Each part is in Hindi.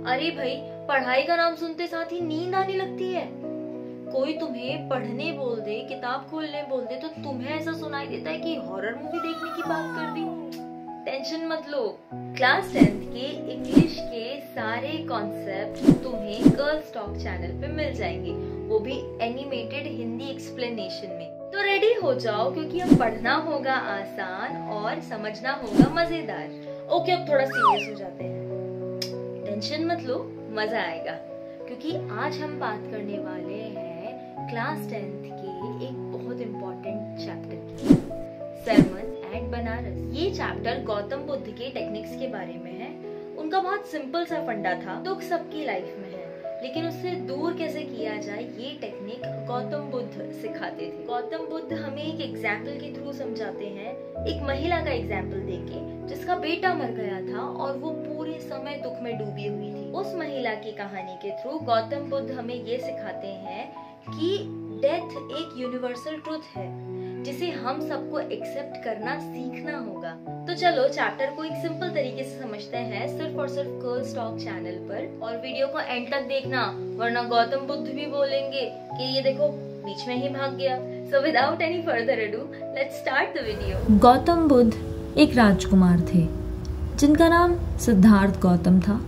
अरे भाई, पढ़ाई का नाम सुनते साथ ही नींद आने लगती है। कोई तुम्हें पढ़ने बोल दे, किताब खोलने बोल दे, तो तुम्हें ऐसा सुनाई देता है कि हॉरर मूवी देखने की बात कर दी। टेंशन मत लो, क्लास 10th के इंग्लिश के सारे कॉन्सेप्ट तुम्हें गर्ल्स टॉक चैनल पे मिल जाएंगे, वो भी एनिमेटेड हिंदी एक्सप्लेनेशन में। तो रेडी हो जाओ, क्योंकि अब पढ़ना होगा आसान और समझना होगा मजेदार। ओके, अब थोड़ा सीरियस हो जाते हैं। टेंशन मत लो, मजा आएगा, क्योंकि आज हम बात करने वाले हैं क्लास 10th के एक बहुत इम्पोर्टेंट चैप्टर की, सरमन एट बनारस। ये चैप्टर गौतम बुद्ध के टेक्निक्स के बारे में है। उनका बहुत सिंपल सा फंडा था, दुख सबकी लाइफ में है, लेकिन उससे दूर कैसे किया जाए ये टेक्निक गौतम बुद्ध सिखाते थे। गौतम बुद्ध हमें एक एग्जाम्पल के थ्रू समझाते हैं, एक महिला का एग्जाम्पल देके, जिसका बेटा मर गया था और वो पूरे समय दुख में डूबी हुई थी। उस महिला की कहानी के थ्रू गौतम बुद्ध हमें ये सिखाते हैं कि डेथ एक यूनिवर्सल ट्रुथ है, जिसे हम सबको एक्सेप्ट करना सीखना होगा। तो चलो चैप्टर को एक सिंपल तरीके से समझते हैं, सिर्फ और सिर्फ गर्ल्स टॉक चैनल पर। और वीडियो को एंड तक देखना, वरना गौतम बुद्ध भी बोलेंगे कि ये देखो बीच में ही भाग गया। So without any further ado, let's start the video. Gautam Buddha एक राजकुमार थे, जिनका नाम सिद्धार्थ गौतम था।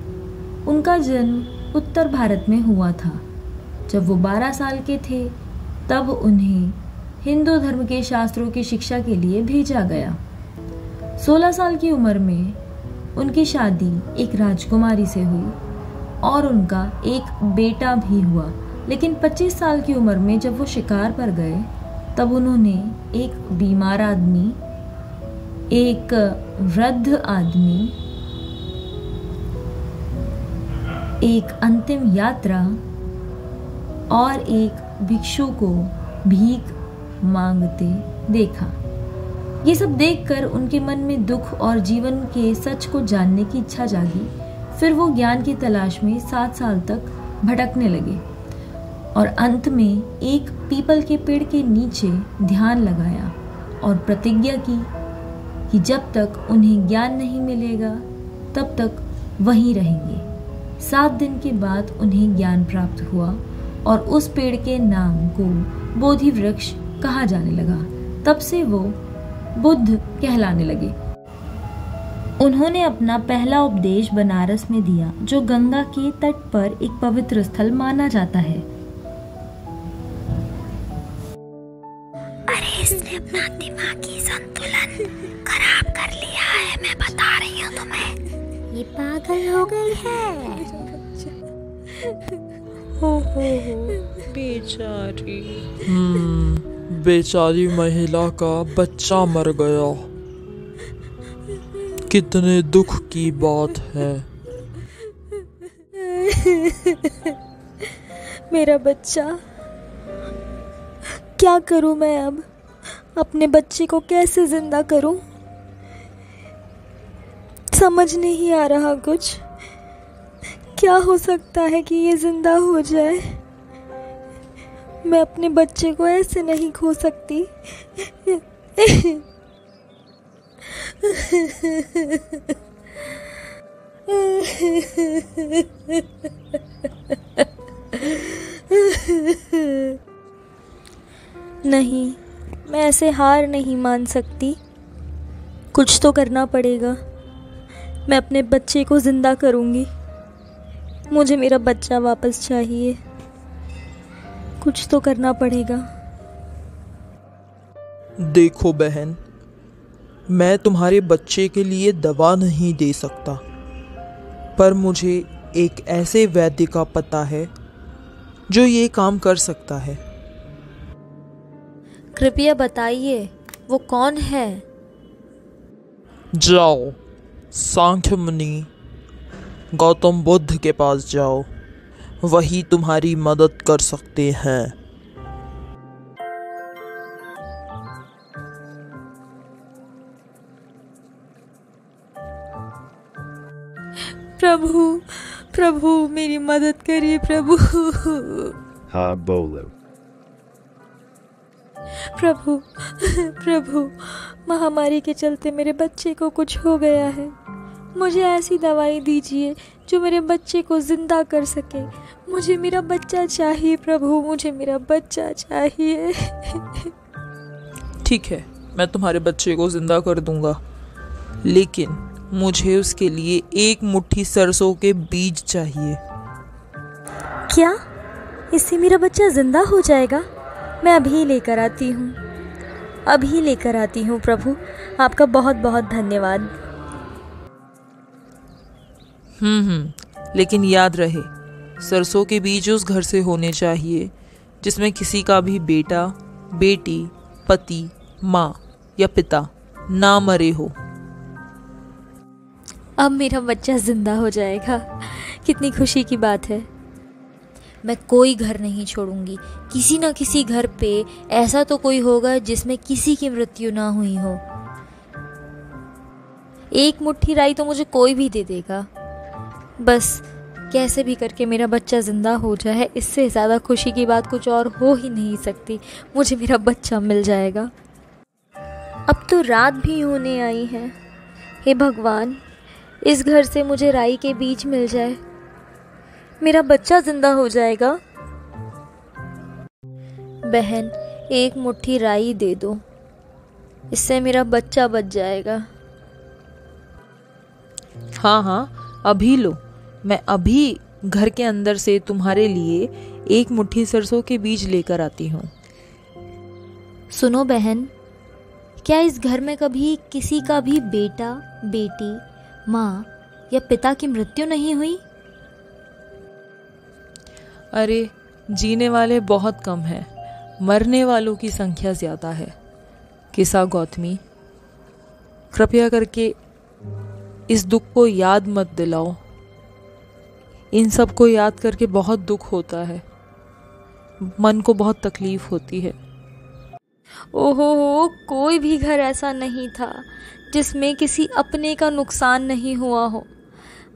उनका जन्म उत्तर भारत में हुआ था। जब वो 12 साल के थे, तब उन्हें हिंदू धर्म के शास्त्रों की शिक्षा के लिए भेजा गया। 16 साल की उम्र में उनकी शादी एक राजकुमारी से हुई और उनका एक बेटा भी हुआ। लेकिन 25 साल की उम्र में जब वो शिकार पर गए, तब उन्होंने एक बीमार आदमी, एक वृद्ध आदमी, एक अंतिम यात्रा और एक भिक्षु को भीख मांगते देखा। ये सब देखकर उनके मन में दुख और जीवन के सच को जानने की इच्छा जागी। फिर वो ज्ञान की तलाश में 7 साल तक भटकने लगे और अंत में एक पीपल के पेड़ के नीचे ध्यान लगाया और प्रतिज्ञा की कि जब तक उन्हें ज्ञान नहीं मिलेगा तब तक वहीं रहेंगे। 7 दिन के बाद उन्हें ज्ञान प्राप्त हुआ और उस पेड़ के नाम को बोधि वृक्ष कहा जाने लगा। तब से वो बुद्ध कहलाने लगे। उन्होंने अपना पहला उपदेश बनारस में दिया, जो गंगा के तट पर एक पवित्र स्थल माना जाता है। अरे इसने अपना दिमागी संतुलन खराब कर लिया है, मैं बता रही हूँ तुम्हें। ये पागल हो गई है। हो बेचारी। बेचारी महिला का बच्चा मर गया। कितने दुख की बात है। मेरा बच्चा, क्या करूं मैं अब? अपने बच्चे को कैसे जिंदा करूं? समझ नहीं आ रहा कुछ। क्या हो सकता है कि ये जिंदा हो जाए? मैं अपने बच्चे को ऐसे नहीं खो सकती। नहीं, मैं ऐसे हार नहीं मान सकती। कुछ तो करना पड़ेगा। मैं अपने बच्चे को जिंदा करूंगी। मुझे मेरा बच्चा वापस चाहिए। कुछ तो करना पड़ेगा। देखो बहन, मैं तुम्हारे बच्चे के लिए दवा नहीं दे सकता, पर मुझे एक ऐसे वैद्य का पता है जो ये काम कर सकता है। कृपया बताइए, वो कौन है? जाओ, सांख्य मुनि गौतम बुद्ध के पास जाओ, वही तुम्हारी मदद कर सकते हैं। प्रभु, प्रभु मेरी मदद करिए प्रभु। हाँ बोलो। प्रभु, प्रभु, महामारी के चलते मेरे बच्चे को कुछ हो गया है। मुझे ऐसी दवाई दीजिए जो मेरे बच्चे को जिंदा कर सके। मुझे मेरा बच्चा चाहिए प्रभु, मुझे मेरा बच्चा चाहिए। ठीक है, मैं तुम्हारे बच्चे को जिंदा कर दूंगा, लेकिन मुझे उसके लिए 1 मुट्ठी सरसों के बीज चाहिए। क्या? इससे मेरा बच्चा जिंदा हो जाएगा? मैं अभी लेकर आती हूँ, अभी लेकर आती हूँ प्रभु। आपका बहुत बहुत धन्यवाद। लेकिन याद रहे, सरसों के बीज उस घर से होने चाहिए जिसमें किसी का भी बेटा, बेटी, पति, माँ या पिता ना मरे हो। अब मेरा बच्चा जिंदा हो जाएगा, कितनी खुशी की बात है। मैं कोई घर नहीं छोड़ूंगी। किसी ना किसी घर पे ऐसा तो कोई होगा जिसमें किसी की मृत्यु ना हुई हो। 1 मुट्ठी राई तो मुझे कोई भी दे देगा, बस कैसे भी करके मेरा बच्चा जिंदा हो जाए। इससे ज़्यादा खुशी की बात कुछ और हो ही नहीं सकती। मुझे मेरा बच्चा मिल जाएगा। अब तो रात भी होने आई है। हे भगवान, इस घर से मुझे राई के बीज मिल जाए, मेरा बच्चा जिंदा हो जाएगा। बहन, 1 मुट्ठी राई दे दो, इससे मेरा बच्चा बच जाएगा। हाँ, अभी लो। मैं अभी घर के अंदर से तुम्हारे लिए 1 मुट्ठी सरसों के बीज लेकर आती हूँ। सुनो बहन, क्या इस घर में कभी किसी का भी बेटा, बेटी, माँ या पिता की मृत्यु नहीं हुई? अरे, जीने वाले बहुत कम हैं, मरने वालों की संख्या ज्यादा है। किस्सा गौतमी, कृपया करके इस दुख को याद मत दिलाओ। इन सब को याद करके बहुत दुख होता है, मन को बहुत तकलीफ होती है। ओहो, कोई भी घर ऐसा नहीं था जिसमें किसी अपने का नुकसान नहीं हुआ हो।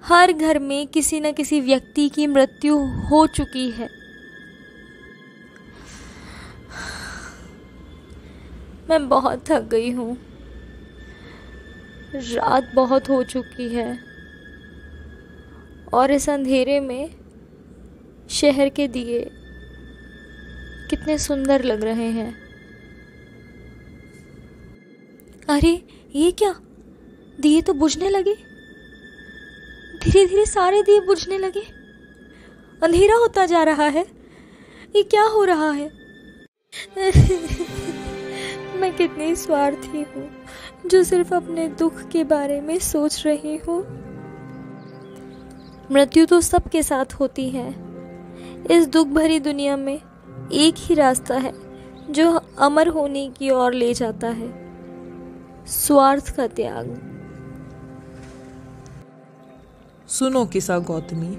हर घर में किसी न किसी व्यक्ति की मृत्यु हो चुकी है। मैं बहुत थक गई हूँ, रात बहुत हो चुकी है और इस अंधेरे में शहर के दिए कितने सुंदर लग रहे हैं। अरे ये क्या, दिए तो बुझने लगे। धीरे धीरे सारे दिए बुझने लगे, अंधेरा होता जा रहा है। ये क्या हो रहा है? मैं कितनी स्वार्थी हूँ जो सिर्फ अपने दुख के बारे में सोच रही हूँ। मृत्यु तो सबके साथ होती है। इस दुख भरी दुनिया में एक ही रास्ता है जो अमर होने की ओर ले जाता है, स्वार्थ का त्याग। सुनो किस्सा गौतमी,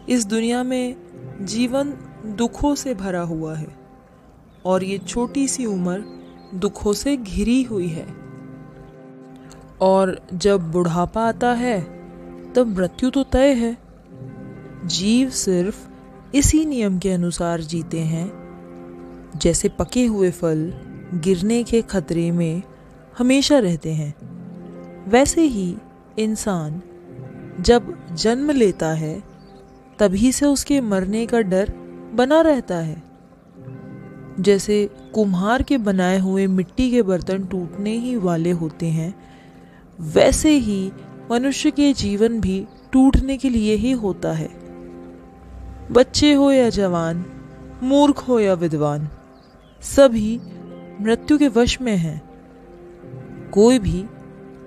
इस दुनिया में जीवन दुखों से भरा हुआ है और ये छोटी सी उम्र दुखों से घिरी हुई है। और जब बुढ़ापा आता है तब मृत्यु तो तय है। जीव सिर्फ इसी नियम के अनुसार जीते हैं। जैसे पके हुए फल गिरने के खतरे में हमेशा रहते हैं, वैसे ही इंसान जब जन्म लेता है तभी से उसके मरने का डर बना रहता है। जैसे कुम्हार के बनाए हुए मिट्टी के बर्तन टूटने ही वाले होते हैं, वैसे ही मनुष्य के जीवन भी टूटने के लिए ही होता है। बच्चे हो या जवान, मूर्ख हो या विद्वान, सभी मृत्यु के वश में हैं। कोई भी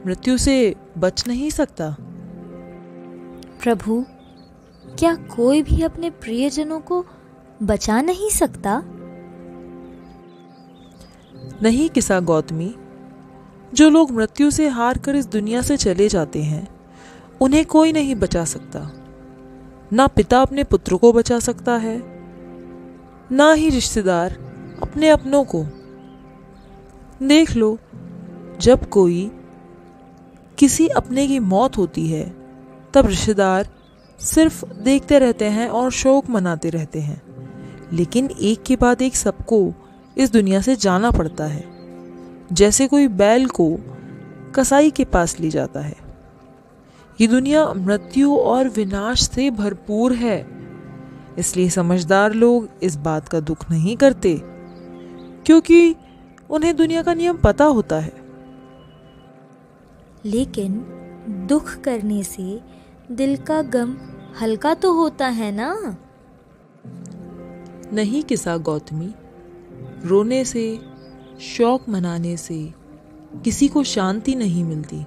मृत्यु से बच नहीं सकता। प्रभु, क्या कोई भी अपने प्रियजनों को बचा नहीं सकता? नहीं किस्सा गौतमी, जो लोग मृत्यु से हार कर इस दुनिया से चले जाते हैं उन्हें कोई नहीं बचा सकता। ना पिता अपने पुत्र को बचा सकता है, ना ही रिश्तेदार अपने अपनों को। देख लो, जब कोई किसी अपने की मौत होती है तब रिश्तेदार सिर्फ देखते रहते हैं और शोक मनाते रहते हैं, लेकिन एक के बाद एक सबको इस दुनिया से जाना पड़ता है। जैसे कोई बैल को कसाई के पास ले जाता है, ये दुनिया मृत्यु और विनाश से भरपूर है, इसलिए समझदार लोग इस बात का दुख नहीं करते, क्योंकि उन्हें दुनिया का नियम पता होता है। लेकिन दुख करने से दिल का गम हल्का तो होता है ना? नहीं किस्सा गौतमी, रोने से, शौक मनाने से किसी को शांति नहीं मिलती,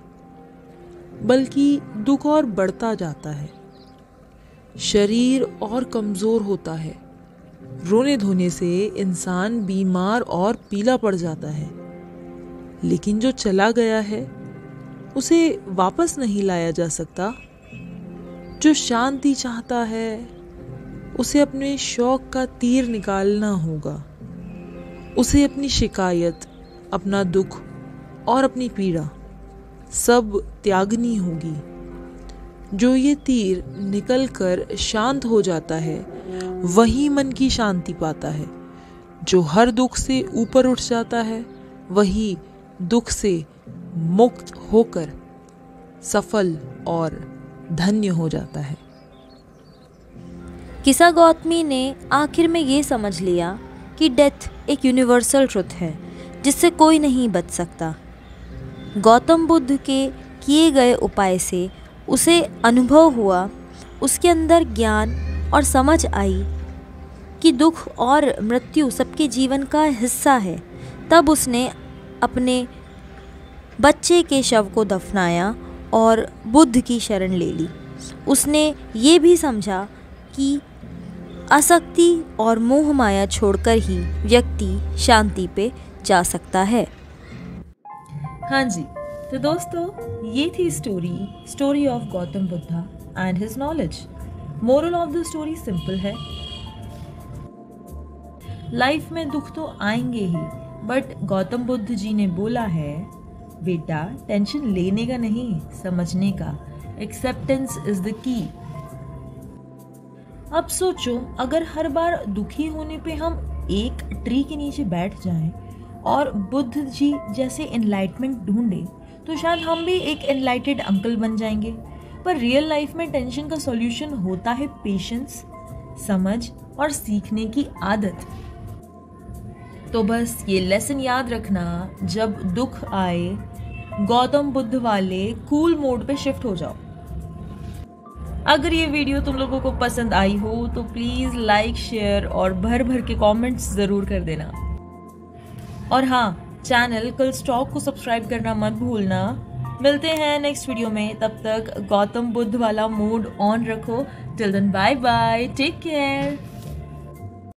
बल्कि दुख और बढ़ता जाता है। शरीर और कमजोर होता है। रोने धोने से इंसान बीमार और पीला पड़ जाता है। लेकिन जो चला गया है उसे वापस नहीं लाया जा सकता। जो शांति चाहता है उसे अपने शौक का तीर निकालना होगा। उसे अपनी शिकायत, अपना दुख और अपनी पीड़ा सब त्यागनी होगी। जो ये तीर निकलकर शांत हो जाता है वही मन की शांति पाता है। जो हर दुख से ऊपर उठ जाता है वही दुख से मुक्त होकर सफल और धन्य हो जाता है। किस्सा गौतमी ने आखिर में ये समझ लिया कि डेथ एक यूनिवर्सल ट्रुथ है जिससे कोई नहीं बच सकता। गौतम बुद्ध के किए गए उपाय से उसे अनुभव हुआ, उसके अंदर ज्ञान और समझ आई कि दुख और मृत्यु सबके जीवन का हिस्सा है। तब उसने अपने बच्चे के शव को दफनाया और बुद्ध की शरण ले ली। उसने ये भी समझा कि आसक्ति और मोह माया छोड़कर ही व्यक्ति शांति पे जा सकता है। हाँ जी, तो दोस्तों ये थी story of Gautam Buddha and his knowledge. Moral of the story simple है, लाइफ में दुख तो आएंगे ही, बट गौतम बुद्ध जी ने बोला है बेटा टेंशन लेने का नहीं, समझने का। Acceptance is the key. अब सोचो अगर हर बार दुखी होने पे हम एक ट्री के नीचे बैठ जाएं और बुद्ध जी जैसे एनलाइटमेंट ढूंढे तो शायद हम भी एक एनलाइटेड अंकल बन जाएंगे। पर रियल लाइफ में टेंशन का सॉल्यूशन होता है पेशेंस, समझ और सीखने की आदत। तो बस ये लेसन याद रखना, जब दुख आए गौतम बुद्ध वाले कूल मोड पे शिफ्ट हो जाओ। अगर ये वीडियो तुम लोगों को पसंद आई हो तो प्लीज लाइक, शेयर और भर भर के कमेंट्स जरूर कर देना। और हाँ, चैनल कल्स टॉक को सब्सक्राइब करना मत भूलना। मिलते हैं नेक्स्ट वीडियो में, तब तक गौतम बुद्ध वाला मोड ऑन रखो। Till then bye bye, take care.